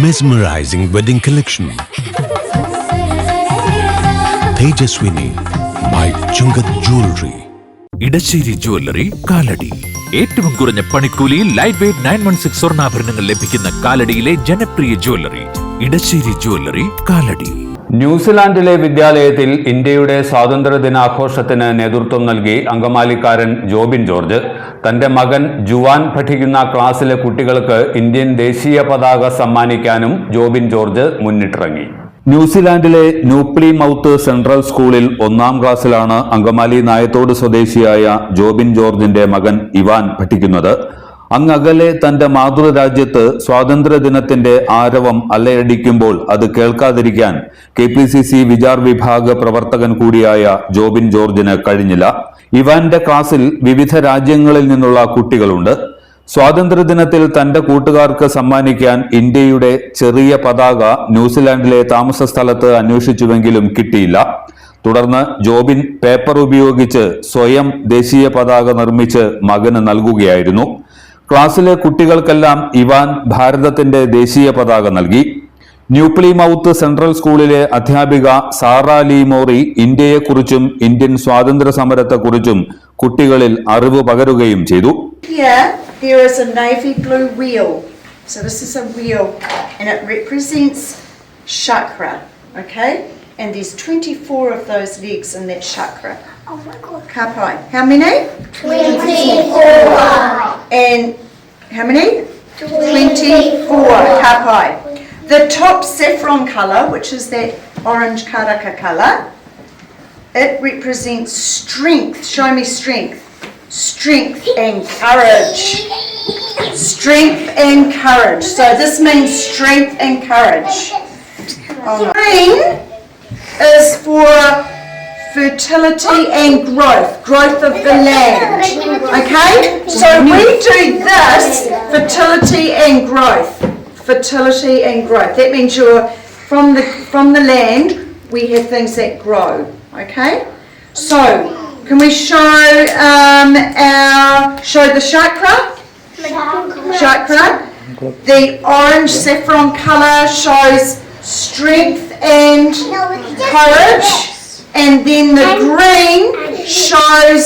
Mesmerizing wedding collection. Tejaswini by Chungat Jewelry. Edassery jewellery Kalady. ഏറ്റവും കുറഞ്ഞ പണിക്കൂലിയിൽ ലൈറ്റ് വെയ്റ്റ് 916 സ്വർണ്ണാഭരണങ്ങൾ ലഭിക്കുന്ന കാലടിയിലെ ജനപ്രിയ ജ്വല്ലറി ഇടശ്ശേരി ജ്വല്ലറി കാലടി. ന്യൂസിലാൻഡിലെ വിദ്യാലയത്തിൽ ഇന്ത്യയുടെ സ്വാതന്ത്ര്യ ദിനാഘോഷത്തിന് നേതൃത്വം നൽകി അങ്കമാലിക്കാരൻ ജോബിൻ ജോർജ്. തന്റെ മകൻ ജുവാൻ പഠിക്കുന്ന ക്ലാസ്സിലെ കുട്ടികൾക്ക് ഇന്ത്യൻ ദേശീയ പതാക സമ്മാനിക്കാനും ജോബിൻ ജോർജ് മുന്നിട്ടിറങ്ങി. ന്യൂസിലാൻഡിലെ ന്യൂപ്ലി മൗത്ത് സെൻട്രൽ സ്കൂളിൽ 1ാം ക്ലാസ്സിലാണ് അങ്കമാലി നായത്തോട് സ്വദേശിയായ ജോബിൻ ജോർജിന്റെ മകൻ ഇവാൻ പഠിക്കുന്നത്. അങ്ങകലെ തന്റെ മാതൃരാജ്യത്ത് സ്വാതന്ത്ര്യദിനത്തിന്റെ ആരവം അലയടിക്കുമ്പോൾ അത് കേൾക്കാതിരിക്കാൻ KPCC വിചാർ വിഭാഗ പ്രവർത്തകൻ കൂടിയായ ജോബിൻ ജോർജിന് കഴിഞ്ഞില്ല. ഇവാന്റെ ക്ലാസ്സിൽ വിവിധ രാജ്യങ്ങളിൽ നിന്നുള്ള കുട്ടികളുണ്ട്. സ്വാതന്ത്ര്യദിനത്തിൽ തന്റെ കൂട്ടുകാർക്ക് സമ്മാനിക്കാൻ ഇന്ത്യയുടെ ചെറിയ പതാക ന്യൂസിലാൻഡിലെ താമസ സ്ഥലത്ത് അന്വേഷിച്ചുവെങ്കിലും കിട്ടിയില്ല. തുടർന്ന് ജോബിൻ പേപ്പർ ഉപയോഗിച്ച് സ്വയം ദേശീയ പതാക നിർമ്മിച്ച് മകന് നൽകുകയായിരുന്നു. ക്ലാസ്സിലെ കുട്ടികൾക്കെല്ലാം ഇവാൻ ഭാരതത്തിന്റെ ദേശീയ പതാക നൽകി. ന്യൂപ്ലി മൗത്ത് സെൻട്രൽ സ്കൂളിലെ അധ്യാപിക സാറ ലീ മോറി ഇന്ത്യയെക്കുറിച്ചും ഇന്ത്യൻ സ്വാതന്ത്ര്യ സമരത്തെക്കുറിച്ചും കുട്ടികളിൽ അറിവ് പകരുകയും ചെയ്തു. There is a navy blue wheel. So this is a wheel and it represents chakra, okay? And there's 24 of those legs in that chakra. Oh my God. Kapai. How many? 24. And how many? 24. Kapai. The top saffron colour, which is that orange karaka colour, it represents strength. Show me strength. Strength and courage. Strength and courage. So this means strength and courage. Green is for fertility and growth. Growth of the land. Okay? So we do this, fertility and growth. Fertility and growth. That means you're from the land, we have things that grow. Okay? So can we show show the chakra? Chakra. The orange saffron colour shows strength and courage, and then the green shows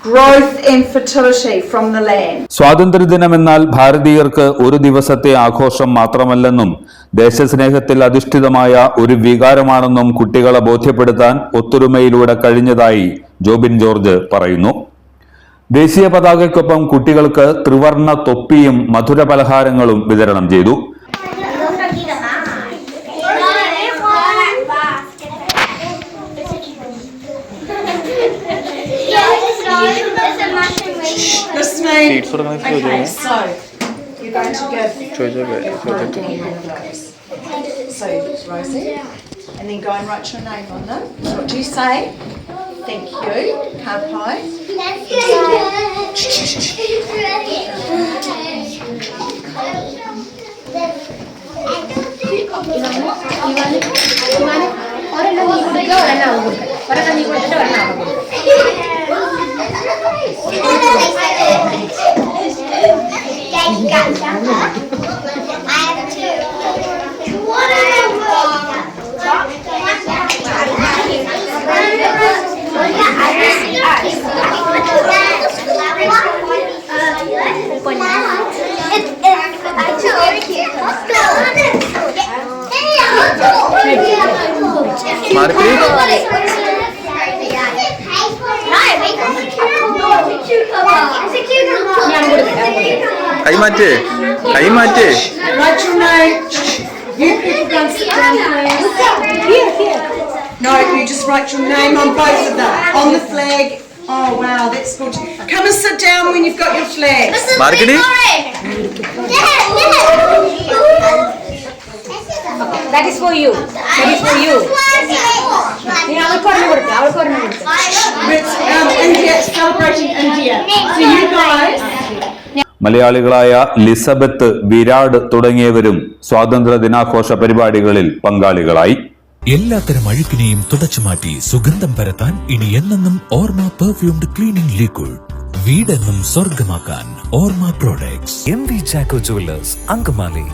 growth and fertility from the land. സ്വാതന്ത്ര്യദിനമെന്നാൽ ഭാരതീയർക്ക് ഒരു ദിവസത്തെ ആഘോഷം മാത്രമല്ലെന്നും ദേശസ്നേഹത്തിൽ അധിഷ്ഠിതമായ ഒരു വികാരമാണെന്നും കുട്ടികളെ ബോധ്യപ്പെടുത്താൻ ഒത്തൊരുമയിലൂടെ കഴിഞ്ഞതായി Jobin George പറയുന്നു. ദേശീയ പതാകയ്ക്കൊപ്പം കുട്ടികൾക്ക് ത്രിവർണ തൊപ്പിയും മധുര പലഹാരങ്ങളും വിതരണം ചെയ്തു. Okay, so you're going to give so Rosie, and then go and write your name on them. So what do you say? Thank you. Kapai. Write your name. You people go and sit down, please. Here. No, you just write your name on both of them. On the flag. Oh wow, that's good. Come and sit down when you've got your flag. Margini? That is for you. That is for you. India, celebrating India. So you guys. മലയാളികളായ ലിസബത്ത്, വിരാട് തുടങ്ങിയവരും സ്വാതന്ത്ര്യ ദിനാഘോഷ പരിപാടികളിൽ പങ്കാളികളായി. എല്ലാത്തരം അഴുക്കിനെയും തുടച്ചുമാറ്റി സുഗന്ധം പരത്താൻ ഇനി എന്നെന്നും ഓർമ്മ പെർഫ്യൂംഡ് ക്ലീനിംഗ് ലിക്വിഡ്. വീടെന്നും സ്വർഗമാക്കാൻ ഓർമ്മ products. MV Jacko Jewelers, Angamali.